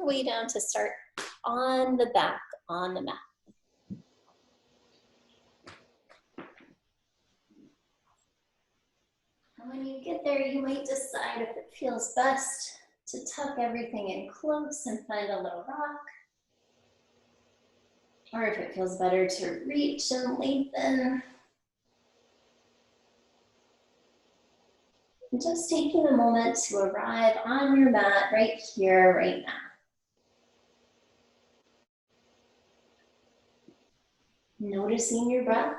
way down to start on the back on the mat. And when you get there, you might decide if it feels best to tuck everything in close and find a little rock, or if it feels better to reach and lengthen. And just taking a moment to arrive on your mat right here, right now. Noticing your breath.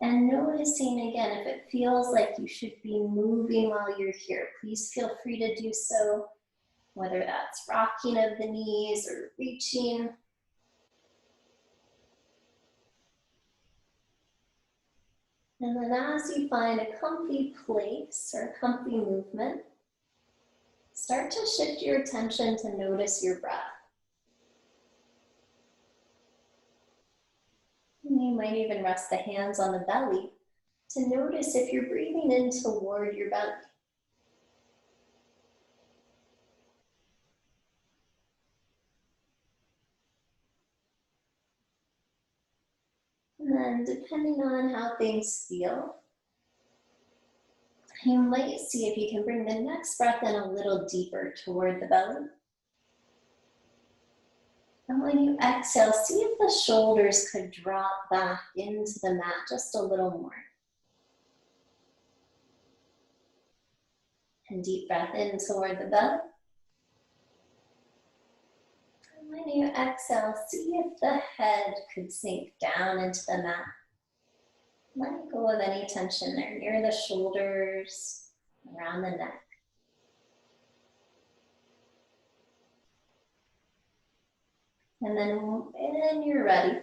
And noticing again, if it feels like you should be moving while you're here, please feel free to do so, whether that's rocking of the knees or reaching. And then as you find a comfy place or a comfy movement, start to shift your attention to notice your breath. And you might even rest the hands on the belly to notice if you're breathing in toward your belly. And then depending on how things feel, you might see if you can bring the next breath in a little deeper toward the belly. And when you exhale, see if the shoulders could drop back into the mat just a little more. And deep breath in toward the belly. And when you exhale, see if the head could sink down into the mat. Let go of any tension there near the shoulders, around the neck. And then when you're ready,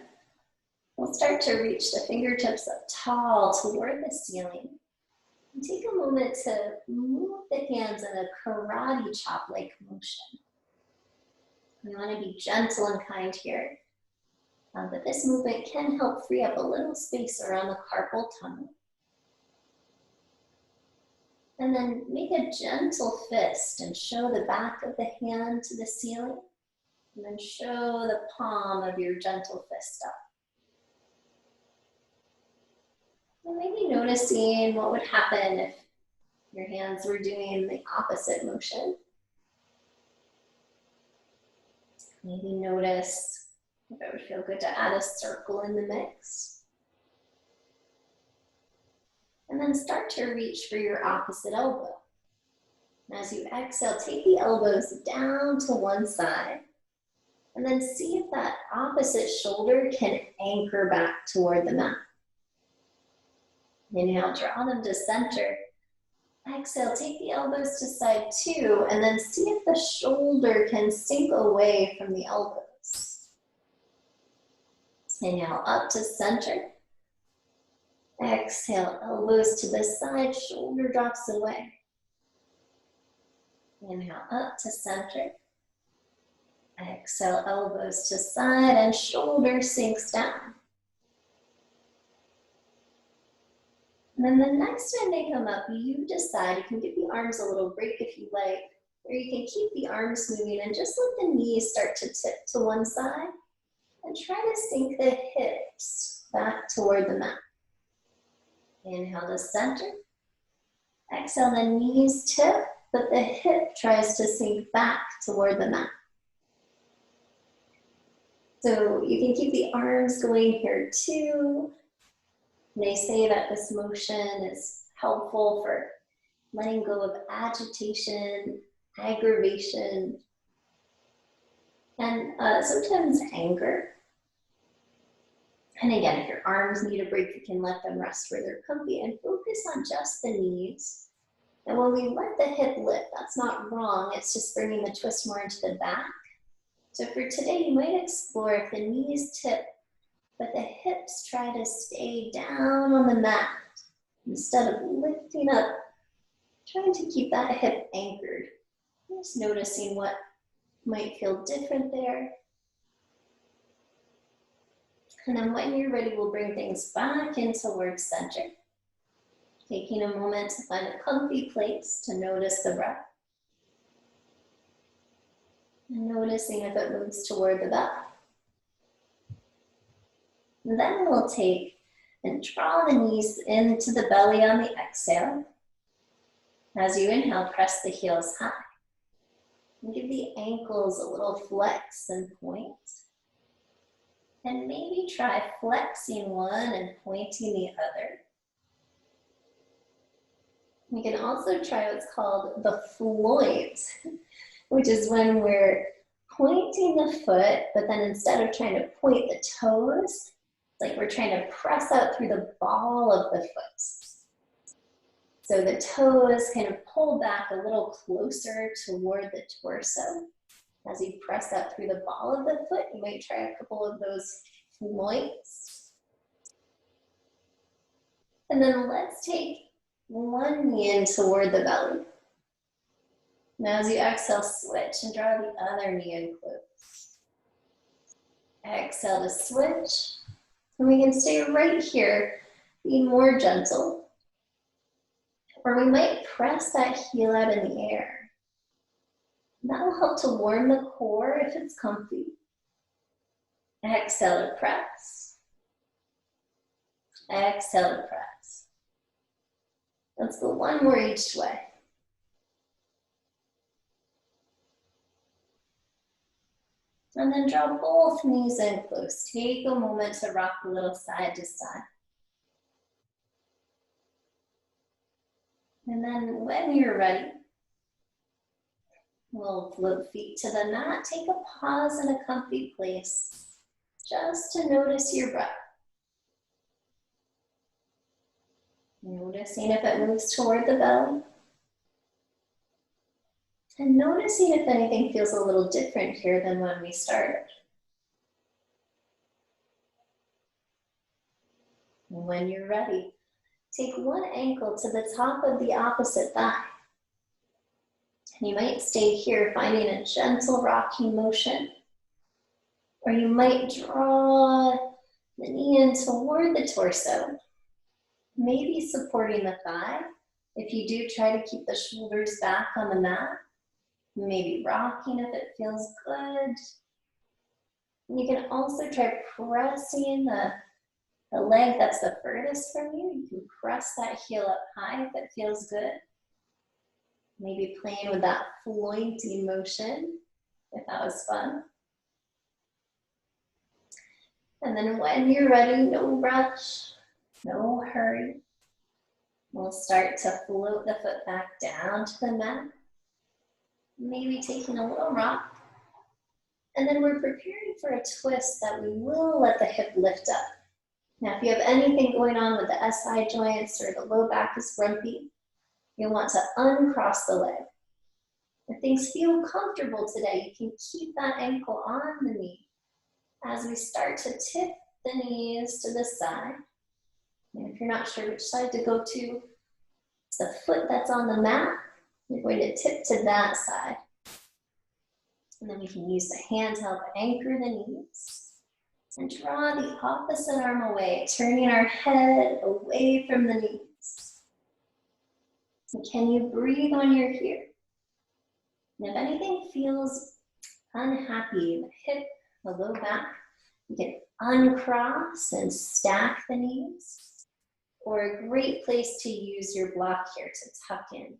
we'll start to reach the fingertips up tall toward the ceiling. And take a moment to move the hands in a karate chop-like motion. We want to be gentle and kind here. But this movement can help free up a little space around the carpal tunnel. And then make a gentle fist and show the back of the hand to the ceiling. And then show the palm of your gentle fist up. And maybe noticing what would happen if your hands were doing the opposite motion. Maybe notice if it would feel good to add a circle in the mix. And then start to reach for your opposite elbow. And as you exhale, take the elbows down to one side. And then see if that opposite shoulder can anchor back toward the mat. Inhale, draw them to center. Exhale, take the elbows to side two, and then see if the shoulder can sink away from the elbows. Inhale, up to center. Exhale, elbows to the side, shoulder drops away. Inhale, up to center. Exhale, elbows to side, and shoulder sinks down. And then the next time they come up, you decide, you can give the arms a little break if you like, or you can keep the arms moving and just let the knees start to tip to one side and try to sink the hips back toward the mat. Inhale to center. Exhale, the knees tip, but the hip tries to sink back toward the mat. So you can keep the arms going here too. They say that this motion is helpful for letting go of agitation, aggravation, and sometimes anger. And again, if your arms need a break, you can let them rest where they're comfy and focus on just the knees. And when we let the hip lift, that's not wrong. It's just bringing the twist more into the back. So for today, you might explore if the knees tip, but the hips try to stay down on the mat. Instead of lifting up, trying to keep that hip anchored. Just noticing what might feel different there. And then when you're ready, we'll bring things back in towards center. Taking a moment to find a comfy place to notice the breath. And noticing if it moves toward the belly. And then we'll take and draw the knees into the belly on the exhale. As you inhale, press the heels high. And give the ankles a little flex and point. And maybe try flexing one and pointing the other. You can also try what's called the floint, which is when we're pointing the foot, but then instead of trying to point the toes, it's like we're trying to press out through the ball of the foot. So the toes kind of pull back a little closer toward the torso. As you press out through the ball of the foot, you might try a couple of those floints. And then let's take one knee in toward the belly. Now as you exhale, switch and draw the other knee in close. Exhale to switch. And we can stay right here, be more gentle. Or we might press that heel out in the air. That'll help to warm the core if it's comfy. Exhale to press. Exhale to press. Let's go one more each way. And then draw both knees in close. Take a moment to rock a little side to side. And then when you're ready, we'll float feet to the mat. Take a pause in a comfy place just to notice your breath. Noticing if it moves toward the belly. And noticing if anything feels a little different here than when we started. And when you're ready, take one ankle to the top of the opposite thigh. And you might stay here finding a gentle rocking motion. Or you might draw the knee in toward the torso, maybe supporting the thigh. If you do, try to keep the shoulders back on the mat. Maybe rocking if it feels good. And you can also try pressing the leg that's the furthest from you. You can press that heel up high if it feels good. Maybe playing with that flointy motion if that was fun. And then when you're ready, no rush, no hurry. We'll start to float the foot back down to the mat. Maybe taking a little rock. And then we're preparing for a twist that we will let the hip lift up. Now, if you have anything going on with the SI joints or the low back is grumpy, you'll want to uncross the leg. If things feel comfortable today, you can keep that ankle on the knee as we start to tip the knees to the side. And if you're not sure which side to go to, it's the foot that's on the mat. You're going to tip to that side. And then we can use the hand to help anchor the knees. And draw the opposite arm away, turning our head away from the knees. And can you breathe when you're here? And if anything feels unhappy, the hip, the low back, you can uncross and stack the knees. Or a great place to use your block here to tuck in.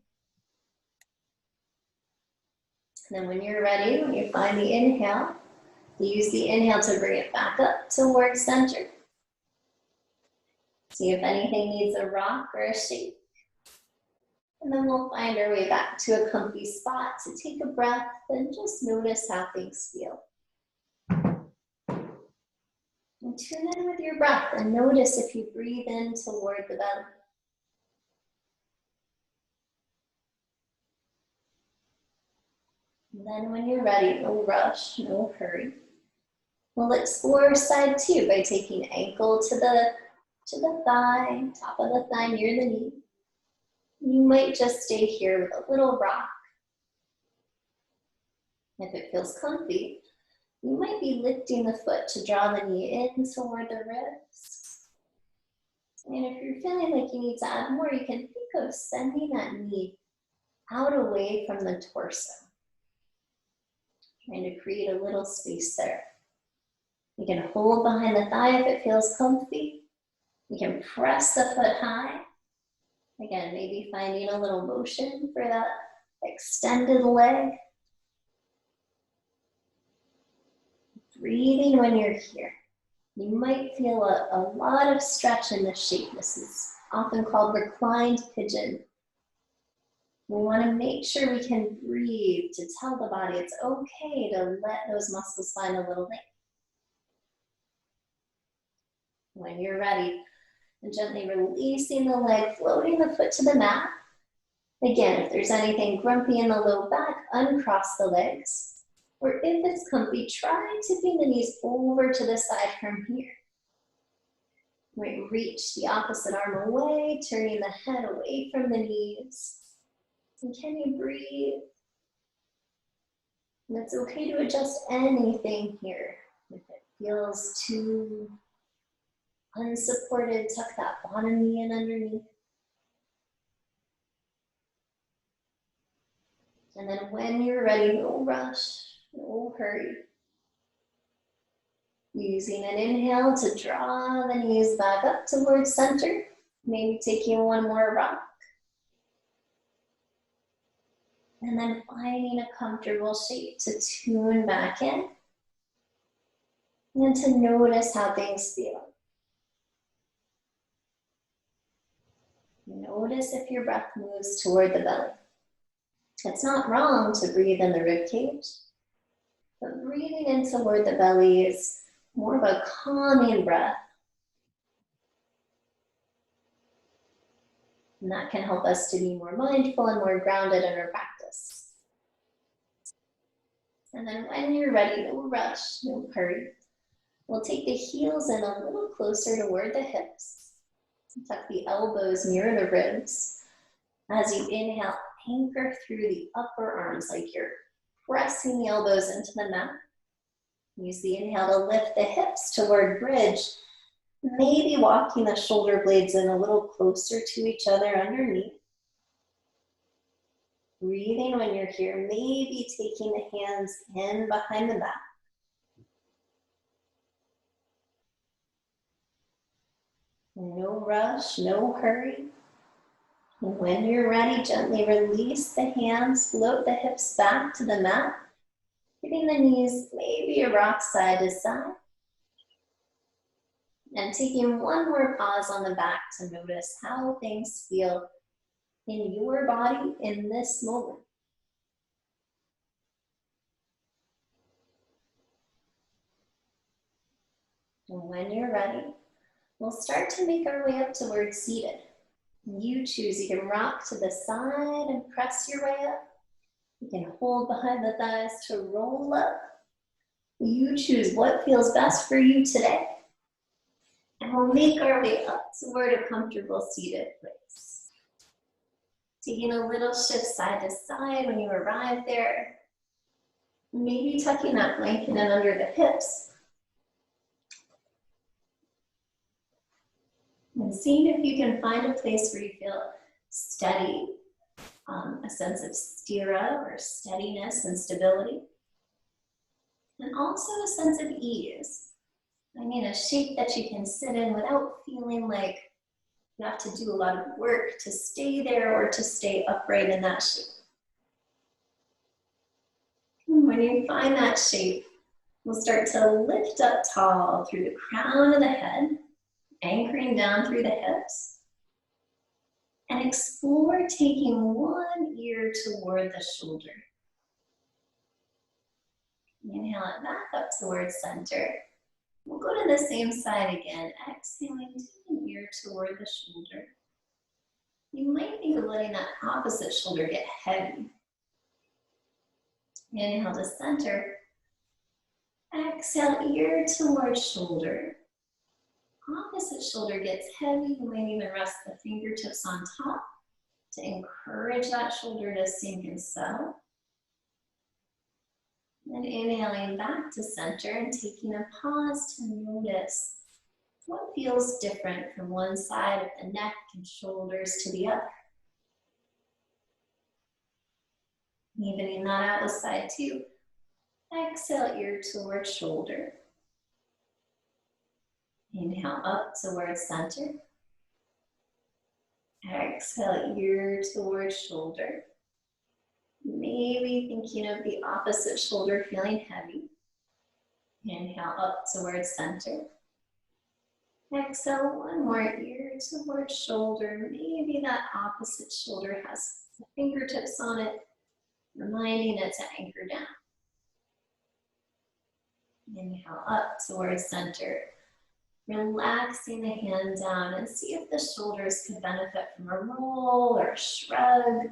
And then when you're ready, when you find the inhale, use the inhale to bring it back up towards center. See if anything needs a rock or a shake. And then we'll find our way back to a comfy spot to take a breath and just notice how things feel. And tune in with your breath and notice if you breathe in toward the belly. And then when you're ready, no rush, no hurry. We'll explore side two by taking ankle to the thigh, top of the thigh near the knee. You might just stay here with a little rock. If it feels comfy, you might be lifting the foot to draw the knee in toward the ribs. And if you're feeling like you need to add more, you can think of sending that knee out away from the torso. Trying to create a little space there. You can hold behind the thigh if it feels comfy. You can press the foot high. Again, maybe finding a little motion for that extended leg. Breathing when you're here. You might feel a lot of stretch in this shape. This is often called reclined pigeon. We want to make sure we can breathe to tell the body it's okay to let those muscles find a little length. When you're ready, and gently releasing the leg, floating the foot to the mat. Again, if there's anything grumpy in the low back, uncross the legs. Or if it's comfy, try tipping the knees over to the side from here. Right, reach the opposite arm away, turning the head away from the knees. And can you breathe? And it's okay to adjust anything here. If it feels too unsupported, tuck that bottom knee in underneath. And then when you're ready, no rush, no hurry. Using an inhale to draw the knees back up towards center. Maybe taking one more rock. And then finding a comfortable shape to tune back in. And to notice how things feel. Notice if your breath moves toward the belly. It's not wrong to breathe in the rib cage, but breathing in toward the belly is more of a calming breath. And that can help us to be more mindful and more grounded in our practice. And then when you're ready, no rush, no hurry. We'll take the heels in a little closer toward the hips. Tuck the elbows near the ribs. As you inhale, anchor through the upper arms like you're pressing the elbows into the mat. Use the inhale to lift the hips toward bridge, maybe walking the shoulder blades in a little closer to each other underneath. Breathing when you're here, maybe taking the hands in behind the back. No rush, no hurry. And when you're ready, gently release the hands, float the hips back to the mat, giving the knees maybe a rock side to side. And taking one more pause on the back to notice how things feel in your body in this moment. And when you're ready, we'll start to make our way up towards seated. You choose, you can rock to the side and press your way up. You can hold behind the thighs to roll up. You choose what feels best for you today. And we'll make our way up toward a comfortable seated place. Taking a little shift side to side when you arrive there. Maybe tucking that blanket in under the hips. And seeing if you can find a place where you feel steady, a sense of stira or steadiness and stability. And also a sense of ease. I mean, a shape that you can sit in without feeling like you have to do a lot of work to stay there or to stay upright in that shape. And when you find that shape, we'll start to lift up tall through the crown of the head, anchoring down through the hips, and explore taking one ear toward the shoulder. Inhale it back up towards center. We'll go to the same side again, exhaling, take an ear toward the shoulder. You might think of letting that opposite shoulder get heavy. Inhale to center. Exhale, ear towards shoulder. Opposite shoulder gets heavy. You might even rest the fingertips on top to encourage that shoulder to sink and settle. And inhaling back to center and taking a pause to notice what feels different from one side of the neck and shoulders to the other. Evening that out with side two. Exhale, ear towards shoulder. Inhale up towards center. Exhale, ear towards shoulder. Maybe thinking of the opposite shoulder feeling heavy. Inhale up towards center. Exhale, one more, ear towards shoulder. Maybe that opposite shoulder has the fingertips on it, reminding it to anchor down. Inhale up towards center. Relaxing the hand down and see if the shoulders could benefit from a roll or a shrug.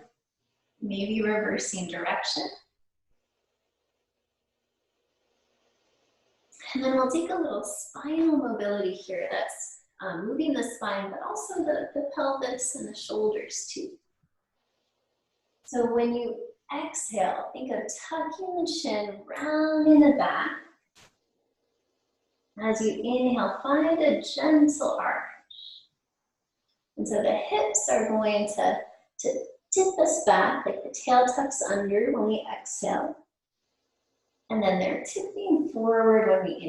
Maybe reversing direction. And then we'll take a little spinal mobility here that's moving the spine, but also the pelvis and the shoulders too. So when you exhale, think of tucking the chin, rounding the back. As you inhale, find a gentle arch. And so the hips are going to tip us back, like the tail tucks under when we exhale. And then they're tipping forward when we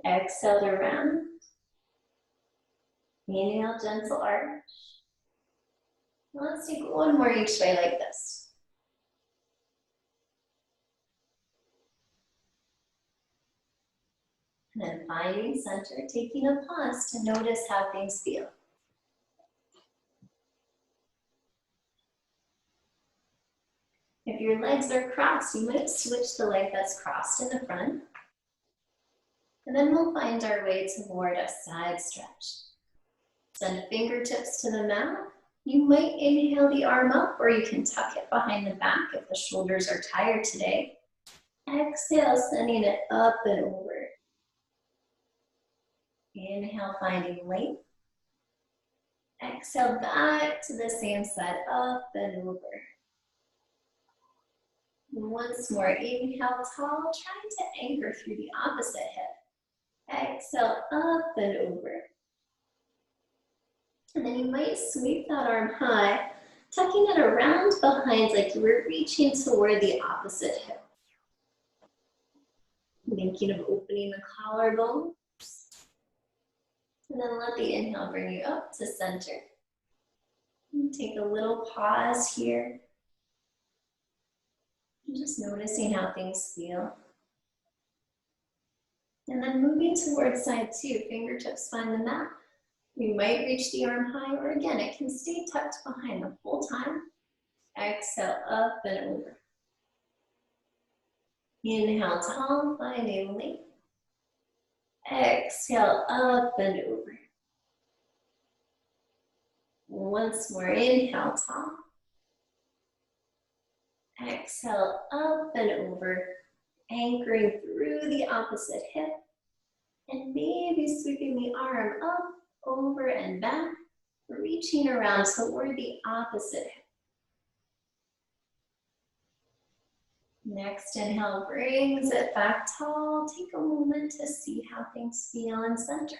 inhale. Exhale to round. Inhale, gentle arch. Let's take one more each way like this. And then finding center, taking a pause to notice how things feel. If your legs are crossed, you might switch the leg that's crossed in the front. And then we'll find our way toward a side stretch. Send fingertips to the mat. You might inhale the arm up, or you can tuck it behind the back if the shoulders are tired today. Exhale, sending it up and over. Inhale, finding length. Exhale, back to the same side, up and over. Once more, inhale, tall, trying to anchor through the opposite hip. Exhale, up and over. And then you might sweep that arm high, tucking it around behind like you were reaching toward the opposite hip. Thinking of opening the collarbone. And then let the inhale bring you up to center. And take a little pause here. And just noticing how things feel. And then moving towards side two, fingertips find the mat. You might reach the arm high, or again, it can stay tucked behind the whole time. Exhale, up and over. Inhale, tall, finding length. Exhale, up and over. Once more, inhale, tall. Exhale, up and over, anchoring through the opposite hip. And maybe sweeping the arm up, over and back, reaching around toward the opposite hip. Next inhale brings it back tall. Take a moment to see how things feel in center.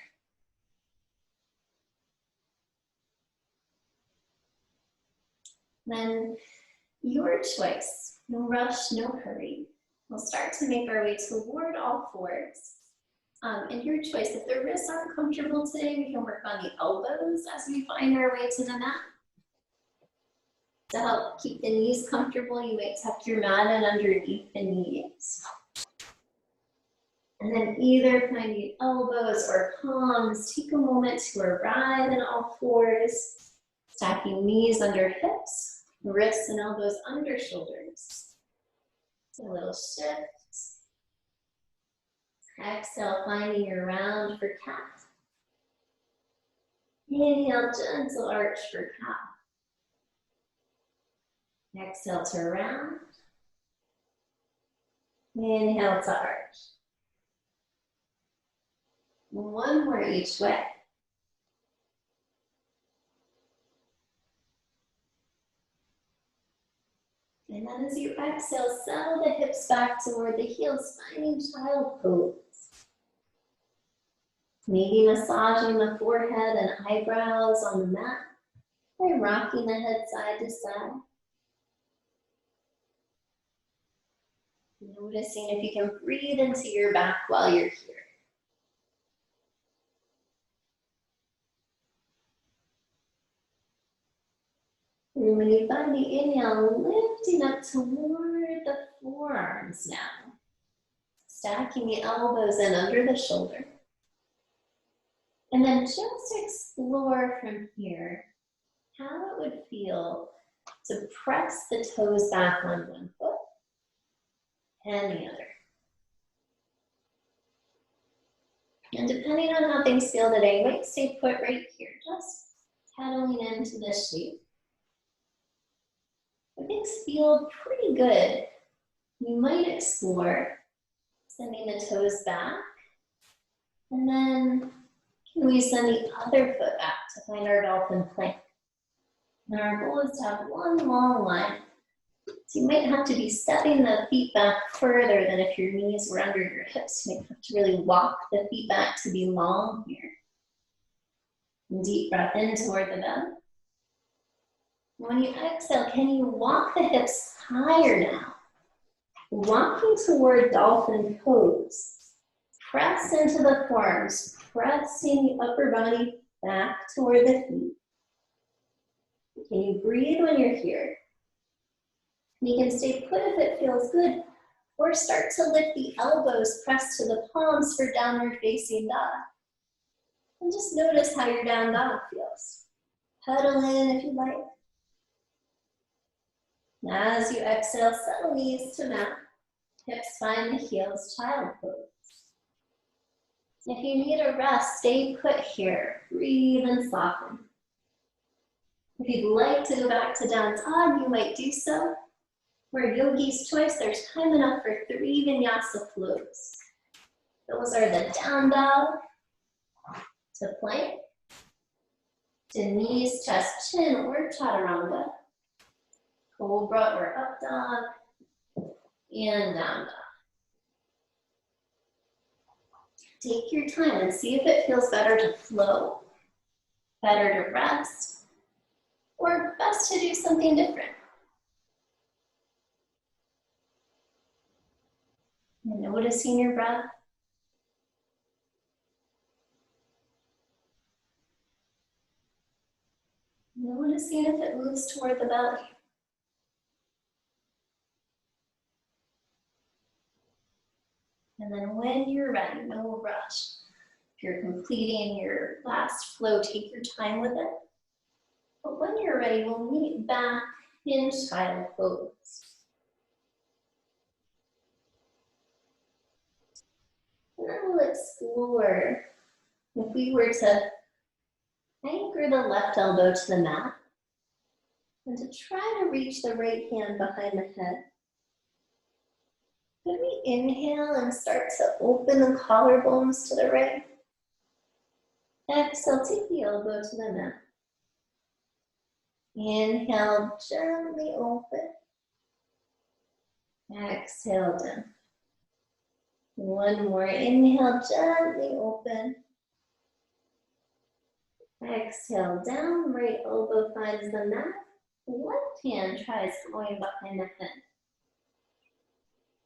Then your choice. No rush, no hurry. We'll start to make our way toward all fours. And your choice, if the wrists aren't comfortable today, we can work on the elbows as we find our way to the mat. To help keep the knees comfortable, you might tuck your mat in underneath the knees. And then either finding elbows or palms, take a moment to arrive in all fours, stacking knees under hips, wrists and elbows under shoulders. A little shift. Exhale, finding your round for cat. Inhale, gentle arch for cow. Exhale to round. Inhale to arch. One more each way. And then as you exhale, settle the hips back toward the heels, finding child pose. Maybe massaging the forehead and eyebrows on the mat, or rocking the head side to side. Noticing if you can breathe into your back while you're here. And when you find the inhale, lifting up toward the forearms now. Stacking the elbows in under the shoulder. And then just explore from here how it would feel to press the toes back on one foot and the other. And depending on how things feel today, you might stay put right here, just paddling into this shape. If things feel pretty good, you might explore sending the toes back, and then can we send the other foot back to find our dolphin plank. And our goal is to have one long line. So you might have to be stepping the feet back further than if your knees were under your hips. You might have to really walk the feet back to be long here. And deep breath in toward the belly. When you exhale, can you walk the hips higher now? Walking toward dolphin pose. Press into the forearms, pressing the upper body back toward the feet. Can you breathe when you're here? You can stay put if it feels good, or start to lift the elbows, press to the palms for downward facing dog. And just notice how your down dog feels. Pedal in if you like. As you exhale, settle knees to mat. Hips find the heels, child pose. If you need a rest, stay put here. Breathe and soften. If you'd like to go back to down dog, you might do so. For yogi's choice, there's time enough for 3 vinyasa flows. Those are the down dog, to plank, to knees, chest, chin, or chaturanga, cobra or up dog, and down dog. Take your time and see if it feels better to flow, better to rest, or best to do something different. And noticing your breath. Noticing if it moves toward the belly. And then when you're ready, no rush. If you're completing your last flow, take your time with it. But when you're ready, we'll meet back in child pose. And then we'll explore if we were to anchor the left elbow to the mat and to try to reach the right hand behind the head. Could we inhale and start to open the collarbones to the right? Exhale, take the elbow to the mat. Inhale, gently open. Exhale, down. One more, inhale, gently open. Exhale, down, right elbow finds the mat. Left hand tries going behind the head.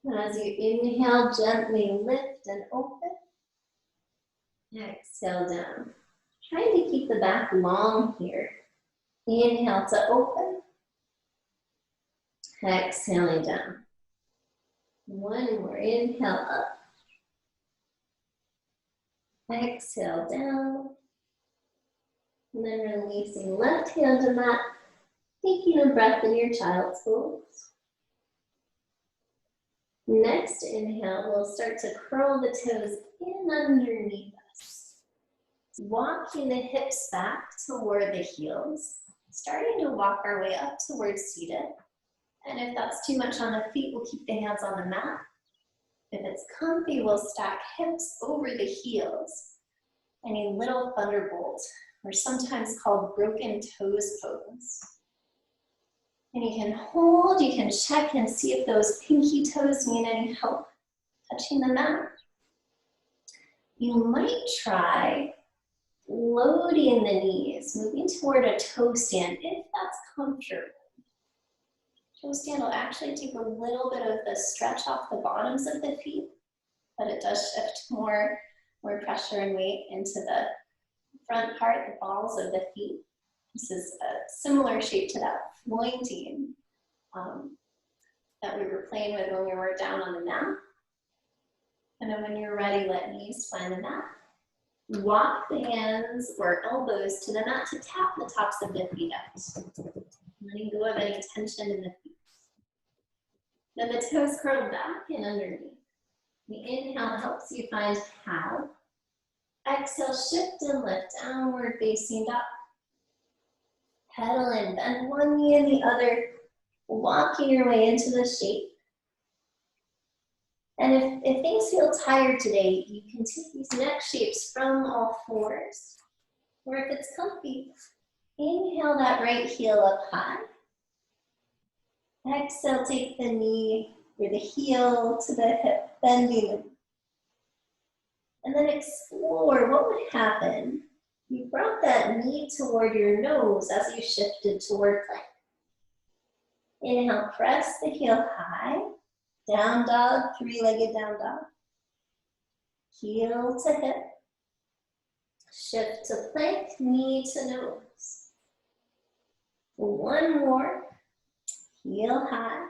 And as you inhale, gently lift and open. Exhale down. Trying to keep the back long here. Inhale to open. Exhaling down. One more, inhale up. Exhale down. And then releasing left hand to mat. Taking a breath in your child's pose. Next inhale, we'll start to curl the toes in underneath us. Walking the hips back toward the heels. Starting to walk our way up towards seated. And if that's too much on the feet, we'll keep the hands on the mat. If it's comfy, we'll stack hips over the heels. Any little thunderbolt, or sometimes called broken toes pose. And you can hold, you can check and see if those pinky toes need any help touching the mat. You might try loading the knees, moving toward a toe stand if that's comfortable. Toe stand will actually take a little bit of the stretch off the bottoms of the feet, but it does shift more pressure and weight into the front part, the balls of the feet. This is a similar shape to that flointing that we were playing with when we were down on the mat. And then when you're ready, let knees find the mat. Walk the hands or elbows to the mat to tap the tops of the feet out. Letting go of any tension in the feet. Then the toes curl back and underneath. The inhale helps you find cow. Exhale, shift and lift, downward facing dog. Pedal in, bend one knee and the other, walking your way into the shape. And if things feel tired today, you can take these neck shapes from all fours. Or if it's comfy, inhale that right heel up high. Exhale, take the knee or the heel to the hip, bending it. And then explore what would happen. You brought that knee toward your nose as you shifted toward plank. Inhale, press the heel high. Down dog, three-legged down dog. Heel to hip. Shift to plank, knee to nose. One more. Heel high.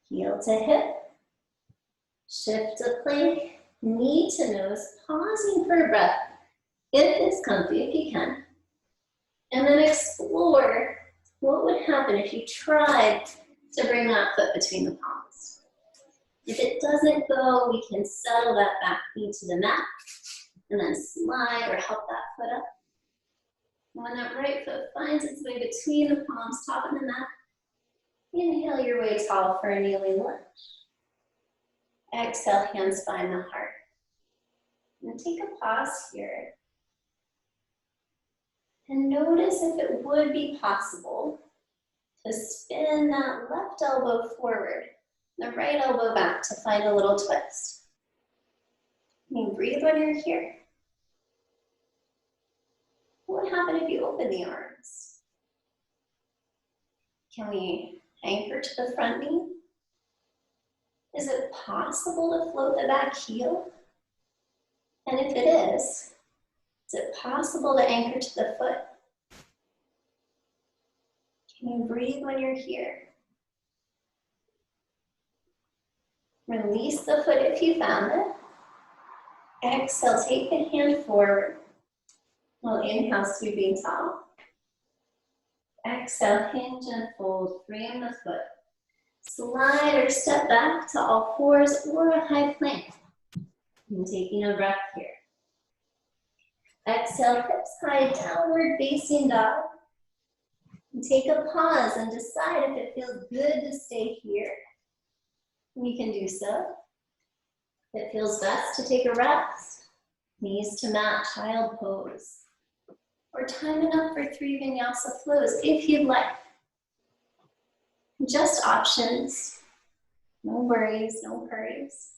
Heel to hip. Shift to plank, knee to nose, pausing for a breath. If it's comfy, if you can. And then explore what would happen if you tried to bring that foot between the palms. If it doesn't go, we can settle that back knee to the mat and then slide or help that foot up. And when that right foot finds its way between the palms, top of the mat, inhale your way tall for a kneeling lunge. Exhale, hands find the heart. And take a pause here. And notice if it would be possible to spin that left elbow forward, the right elbow back to find a little twist. You breathe when you're here. What would happen if you open the arms? Can we anchor to the front knee? Is it possible to float the back heel? And if it is it possible to anchor to the foot? Can you breathe when you're here? Release the foot if you found it. Exhale, take the hand forward. We'll inhale, sweeping tall. Exhale, hinge and fold, frame the foot. Slide or step back to all fours or a high plank. And taking a breath here. Exhale, hips high, downward facing dog. And take a pause and decide if it feels good to stay here. You can do so. If it feels best to take a rest, knees to mat, child pose. Or time enough for 3 vinyasa flows if you'd like. Just options. No worries, no hurries.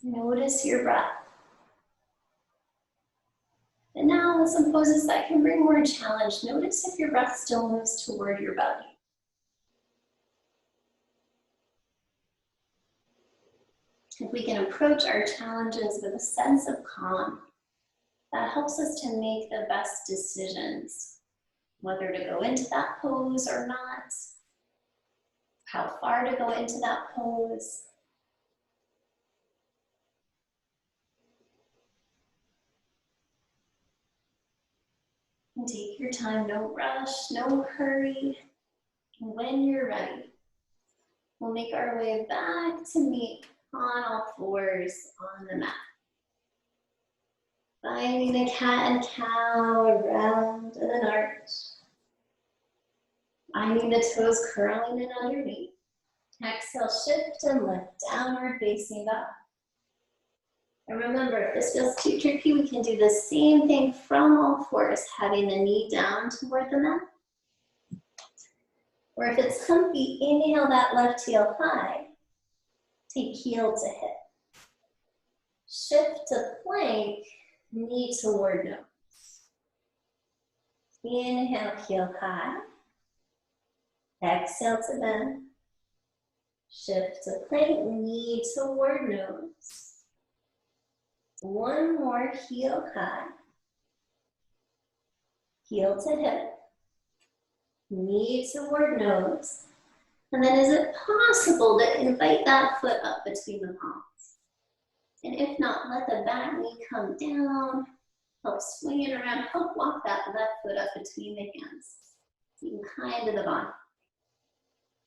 Notice your breath. And now with some poses that can bring more challenge, notice if your breath still moves toward your belly. If we can approach our challenges with a sense of calm, that helps us to make the best decisions, whether to go into that pose or not, how far to go into that pose. And take your time, no rush, no hurry. And when you're ready, we'll make our way back to meet on all fours on the mat. Finding a cat and cow around and an arch. Finding the toes curling in underneath. Exhale, shift and lift, downward facing dog. And remember, if this feels too tricky, we can do the same thing from all fours, having the knee down toward the mat. Or if it's comfy, inhale that left heel high. Take heel to hip. Shift to plank, knee toward nose. Inhale, heel high. Exhale to bend. Shift to plank, knee toward nose. One more, heel high. Heel to hip. Knee toward nose. And then is it possible to invite that foot up between the palms? And if not, let the back knee come down. Help swing it around. Help walk that left foot up between the hands. Being kind to the body.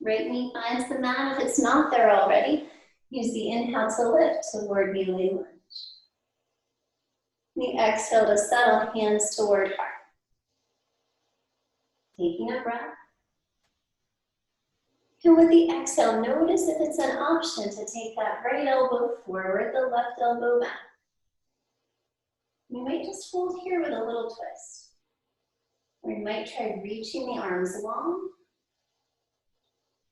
Right knee finds the mat. If it's not there already, use the inhale to lift toward kneeling lunge. The exhale to settle, hands toward heart. Taking a breath. And with the exhale, notice if it's an option to take that right elbow forward, the left elbow back. You might just hold here with a little twist. Or you might try reaching the arms long.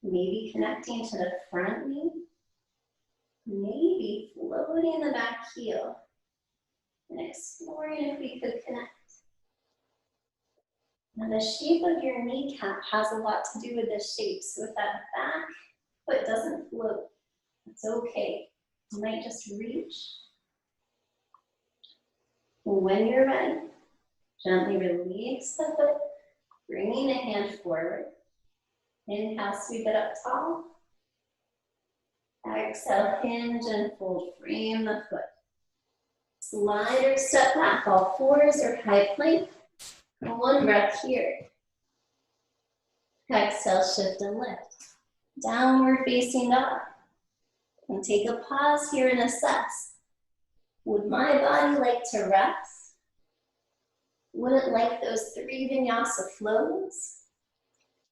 Maybe connecting to the front knee. Maybe floating the back heel. And exploring if we could connect. Now the shape of your kneecap has a lot to do with the shape. So if that back foot doesn't float, it's okay. You might just reach. And when you're ready, gently release the foot, bringing a hand forward. Inhale, sweep it up tall. Exhale, hinge and fold, frame the foot. Slide or step back, all fours or high plank. One breath here. Exhale, shift and lift. Downward facing dog. And take a pause here and assess. Would my body like to rest? Would it like those 3 vinyasa flows?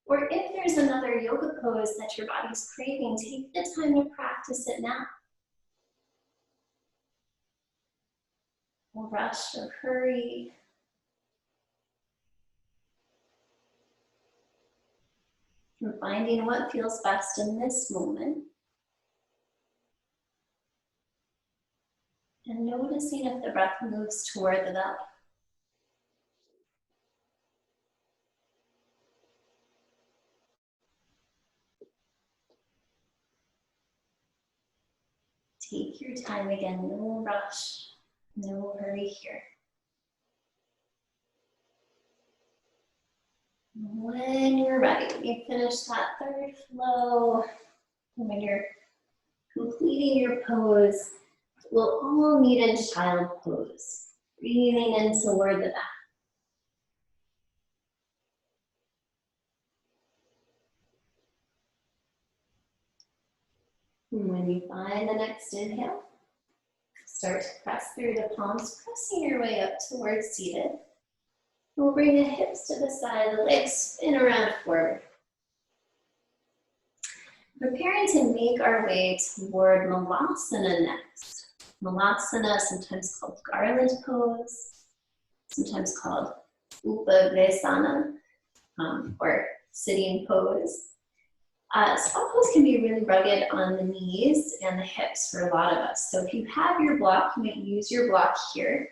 Or if there's another yoga pose that your body's craving, take the time to practice it now. Don't rush or hurry. And finding what feels best in this moment. And noticing if the breath moves toward the belly. Take your time again, no rush, no hurry here. When you're ready, you finish that third flow. When you're completing your pose, we'll all meet in child pose. Breathing in toward the back. And when you find the next inhale, start to press through the palms, pressing your way up towards seated. We'll bring the hips to the side, the legs spin around forward. Preparing to make our way toward Malasana next. Malasana, sometimes called garland pose, sometimes called Upavesana, or sitting pose. Spot pose can be really rugged on the knees and the hips for a lot of us. So if you have your block, you might use your block here.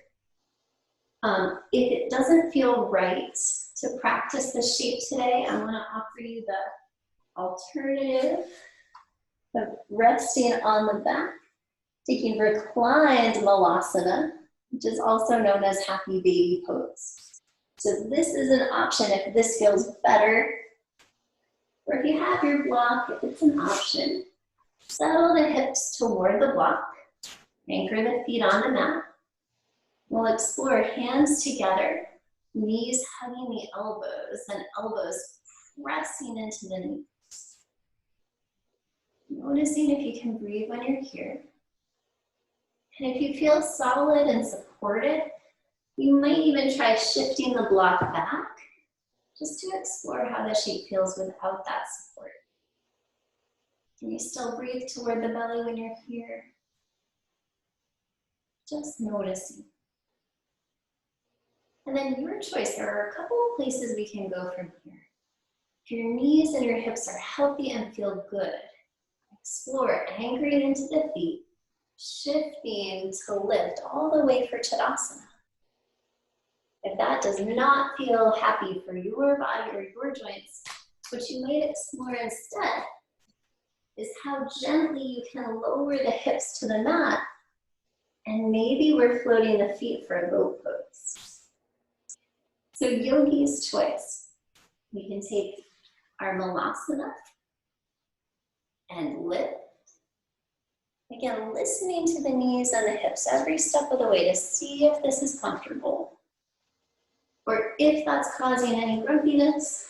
If it doesn't feel right to practice the shape today, I want to offer you the alternative of resting on the back, taking reclined Malasana, which is also known as happy baby pose. So this is an option if this feels better, or if you have your block, if it's an option. Settle the hips toward the block, anchor the feet on the mat. We'll explore hands together, knees hugging the elbows, and elbows pressing into the knees. Noticing if you can breathe when you're here. And if you feel solid and supported, you might even try shifting the block back, just to explore how the shape feels without that support. Can you still breathe toward the belly when you're here? Just noticing. And then your choice, there are a couple of places we can go from here. If your knees and your hips are healthy and feel good, explore anchoring into the feet, shifting to lift all the way for Tadasana. If that does not feel happy for your body or your joints, what you might explore instead is how gently you can lower the hips to the mat, and maybe we're floating the feet for a boat pose. So yogi's choice. We can take our malasana and lift. Again, listening to the knees and the hips every step of the way to see if this is comfortable, or if that's causing any grumpiness.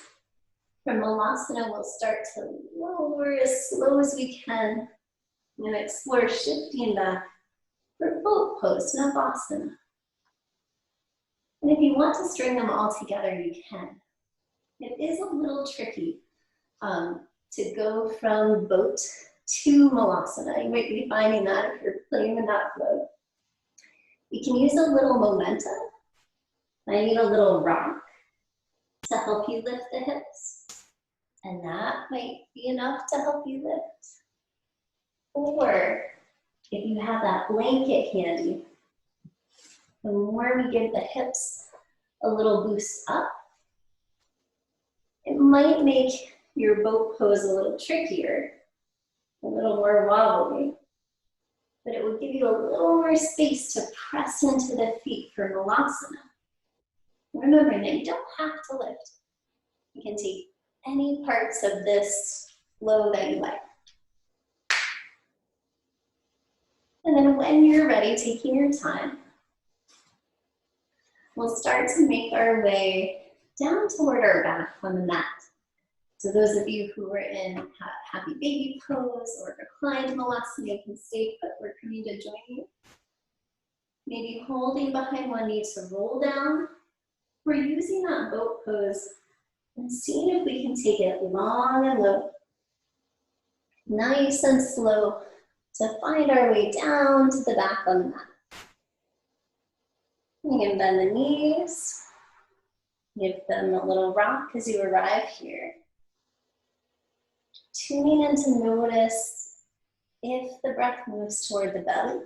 From malasana, we'll start to lower as slow as we can and explore shifting back for boat pose, navasana. And if you want to string them all together, you can. It is a little tricky to go from boat to malasana. You might be finding that if you're playing in that flow. You can use a little momentum. I need a little rock to help you lift the hips. And that might be enough to help you lift. Or if you have that blanket handy, the more we give the hips a little boost up, it might make your boat pose a little trickier, a little more wobbly, but it will give you a little more space to press into the feet for malasana. Remember, now you don't have to lift. You can take any parts of this flow that you like. And then when you're ready, taking your time, we'll start to make our way down toward our back on the mat. So those of you who are in happy baby pose or reclined malasana, you can stay put. We're coming to join you. Maybe holding behind one knee to roll down. We're using that boat pose and seeing if we can take it long and low, nice and slow, to find our way down to the back on the mat. You can bend the knees, give them a little rock as you arrive here. Tuning in to notice if the breath moves toward the belly,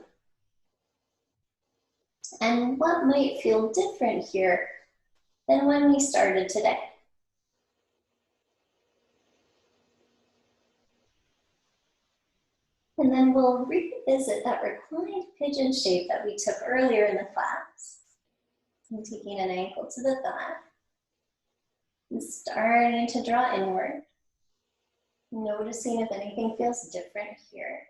and what might feel different here than when we started today. And then we'll revisit that reclined pigeon shape that we took earlier in the class. And taking an ankle to the thigh and starting to draw inward. Noticing if anything feels different here.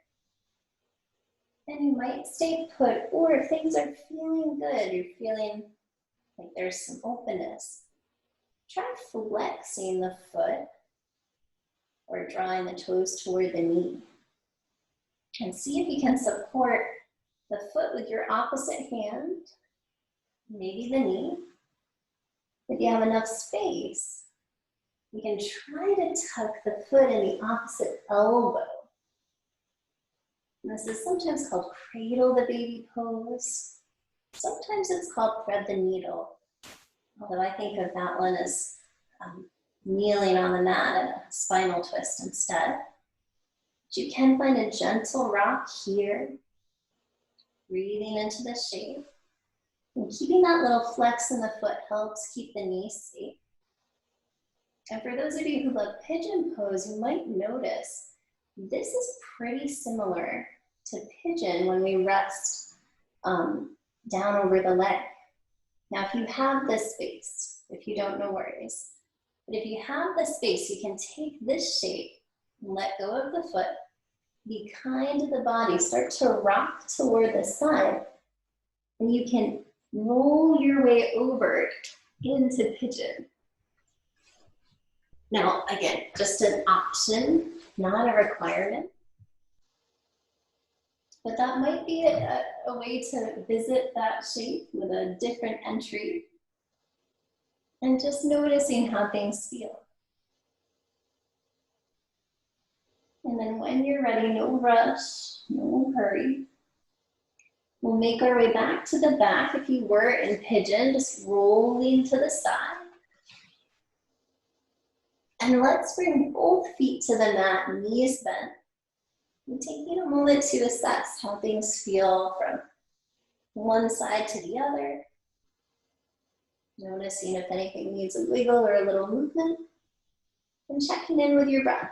And you might stay put, or if things are feeling good, you're feeling like there's some openness, try flexing the foot or drawing the toes toward the knee. And see if you can support the foot with your opposite hand, maybe the knee. If you have enough space, you can try to tuck the foot in the opposite elbow. And this is sometimes called cradle the baby pose. Sometimes it's called thread the needle, although I think of that one as kneeling on the mat and a spinal twist instead. But you can find a gentle rock here, breathing into the shape. And keeping that little flex in the foot helps keep the knees safe. And for those of you who love pigeon pose, you might notice this is pretty similar to pigeon when we rest down over the leg. Now, if you have this space, if you don't, no worries. But if you have the space, you can take this shape and let go of the foot, be kind to the body, start to rock toward the side, and you can roll your way over into pigeon. Now, again, just an option, not a requirement. But that might be a way to visit that shape with a different entry and just noticing how things feel. And then when you're ready, no rush, no hurry. We'll make our way back to the back. If you were in pigeon, just rolling to the side. And let's bring both feet to the mat, knees bent. And taking a moment to assess how things feel from one side to the other. Noticing if anything needs a wiggle or a little movement, and checking in with your breath.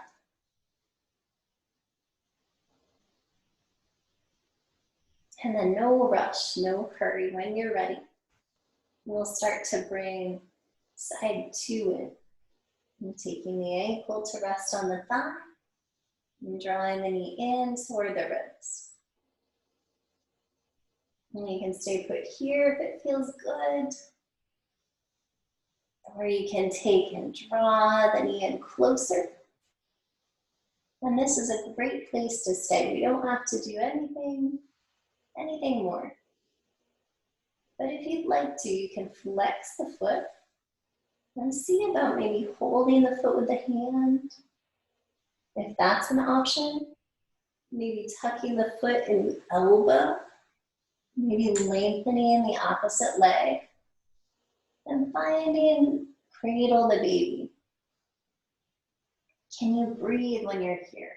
And then no rush, no hurry. When you're ready, we'll start to bring side to it. And taking the ankle to rest on the thigh, and drawing the knee in toward the ribs. And you can stay put here if it feels good. Or you can take and draw the knee in closer. And this is a great place to stay. We don't have to do anything more. But if you'd like to, you can flex the foot and see about maybe holding the foot with the hand. If that's an option, maybe tucking the foot in the elbow, maybe lengthening the opposite leg, and finding cradle the baby. Can you breathe when you're here?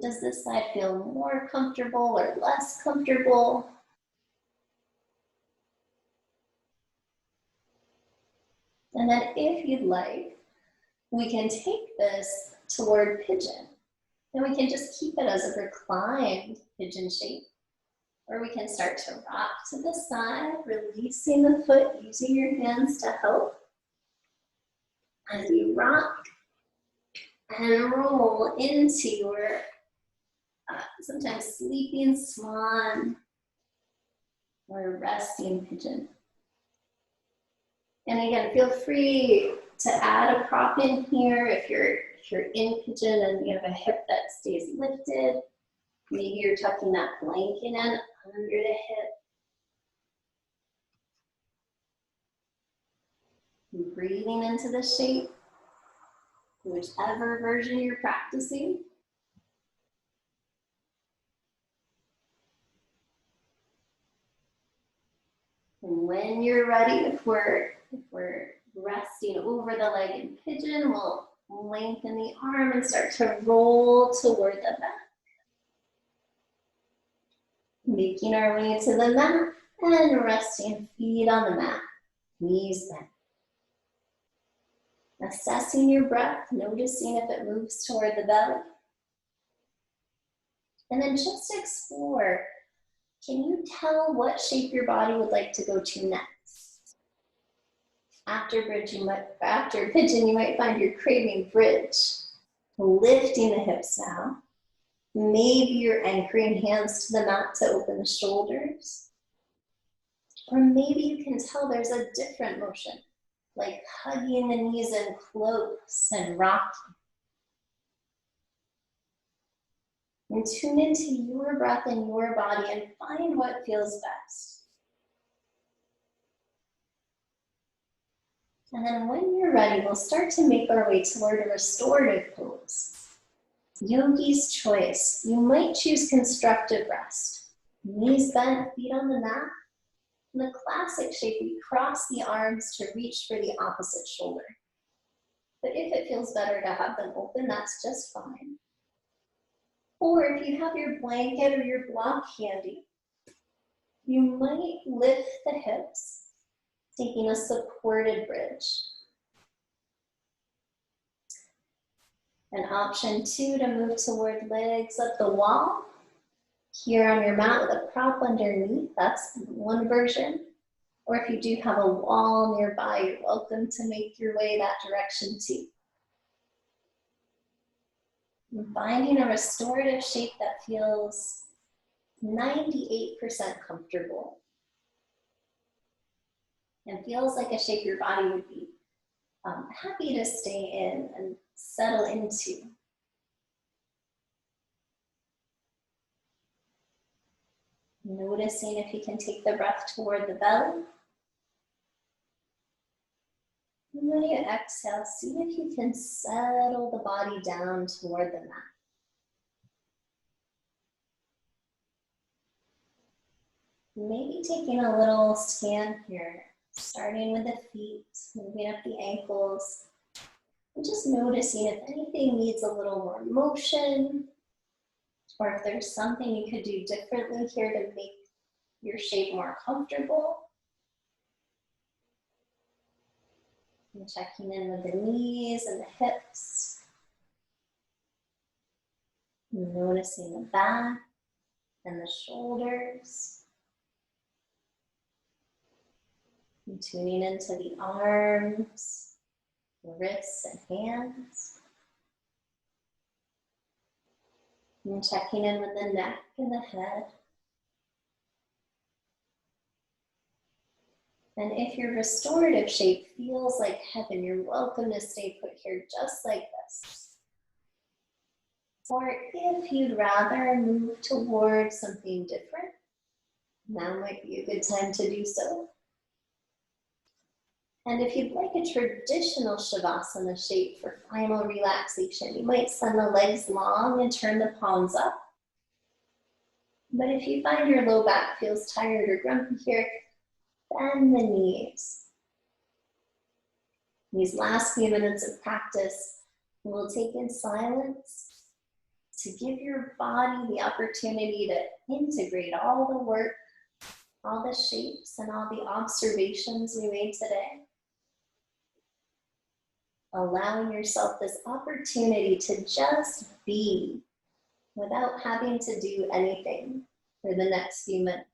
Does this side feel more comfortable or less comfortable? And then if you'd like, we can take this toward pigeon. And we can just keep it as a reclined pigeon shape. Or we can start to rock to the side, releasing the foot, using your hands to help. As you rock and roll into your sometimes sleeping swan or resting pigeon. And again, feel free to add a prop in here if you're in pigeon and you have a hip that stays lifted. Maybe you're tucking that blanket in under the hip. Breathing into the shape, whichever version you're practicing. And when you're ready, if we're resting over the leg in pigeon, we'll lengthen the arm and start to roll toward the back. Making our way to the mat and resting feet on the mat, knees bent. Assessing your breath, noticing if it moves toward the belly. And then just explore, can you tell what shape your body would like to go to next? After pigeon, you might find you're craving bridge. Lifting the hips now. Maybe you're anchoring hands to the mat to open the shoulders. Or maybe you can tell there's a different motion, like hugging the knees in close and rocking. And tune into your breath and your body and find what feels best. And then when you're ready, we'll start to make our way toward a restorative pose. Yogi's choice. You might choose constructive rest. Knees bent, feet on the mat. In the classic shape, we cross the arms to reach for the opposite shoulder. But if it feels better to have them open, that's just fine. Or if you have your blanket or your block handy, you might lift the hips, taking a supported bridge. And option 2 to move toward legs up the wall. Here on your mat with a prop underneath, that's one version. Or if you do have a wall nearby, you're welcome to make your way that direction too. And finding a restorative shape that feels 98% comfortable. And feels like a shape your body would be happy to stay in and settle into. Noticing if you can take the breath toward the belly. And when you exhale, see if you can settle the body down toward the mat. Maybe taking a little scan here, starting with the feet, moving up the ankles, and just noticing if anything needs a little more motion, or if there's something you could do differently here to make your shape more comfortable. And checking in with the knees and the hips. And noticing the back and the shoulders. And tuning into the arms, the wrists and hands. And checking in with the neck and the head. And if your restorative shape feels like heaven, you're welcome to stay put here just like this. Or if you'd rather move towards something different, now might be a good time to do so. And if you'd like a traditional Shavasana shape for final relaxation, you might send the legs long and turn the palms up. But if you find your low back feels tired or grumpy here, bend the knees. These last few minutes of practice, we'll take in silence to give your body the opportunity to integrate all the work, all the shapes, and all the observations we made today. Allowing yourself this opportunity to just be without having to do anything for the next few minutes.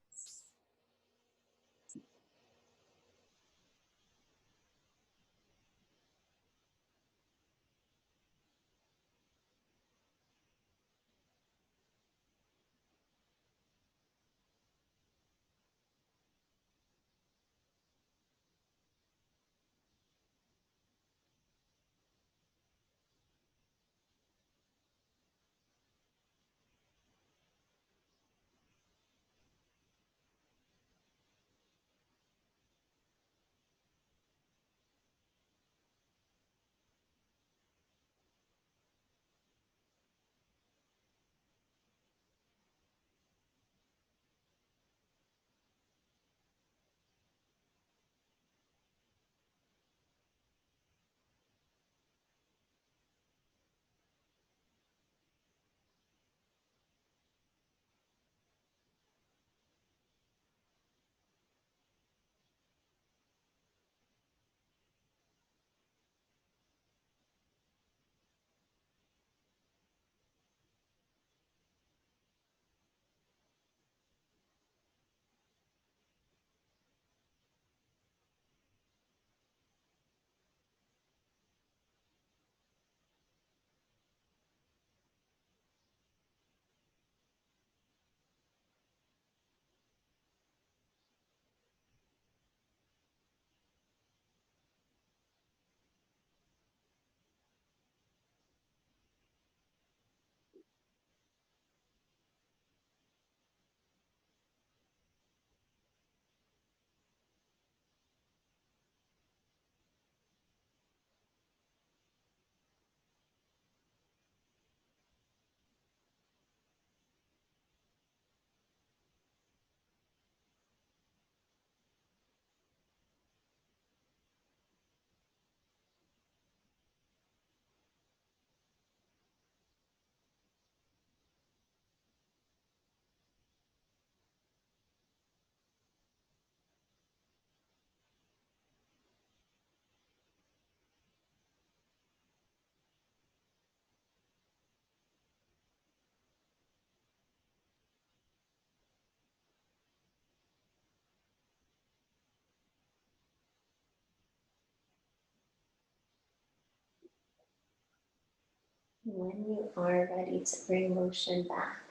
When you are ready to bring motion back,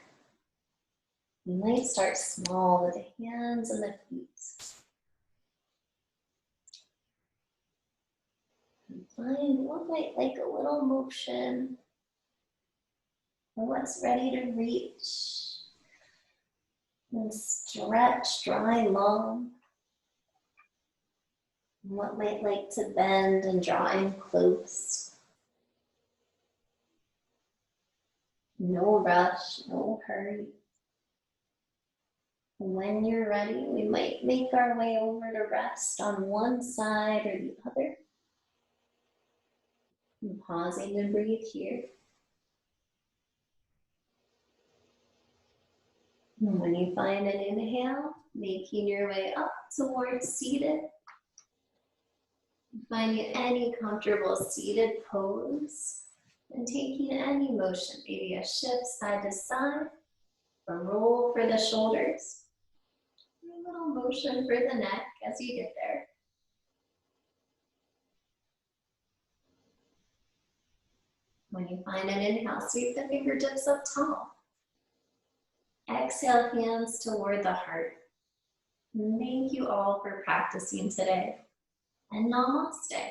you might start small with the hands and the feet. And find what might like a little motion, or what's ready to reach. And stretch, dry, long. And what might like to bend and draw in close. No rush, no hurry. When you're ready, we might make our way over to rest on one side or the other. And pausing to breathe here. And when you find an inhale, making your way up towards seated. Finding any comfortable seated pose and taking any motion, maybe a shift side to side, a roll for the shoulders, a little motion for the neck as you get there. When you find an inhale, sweep the fingertips up tall. Exhale, hands toward the heart. Thank you all for practicing today. And namaste.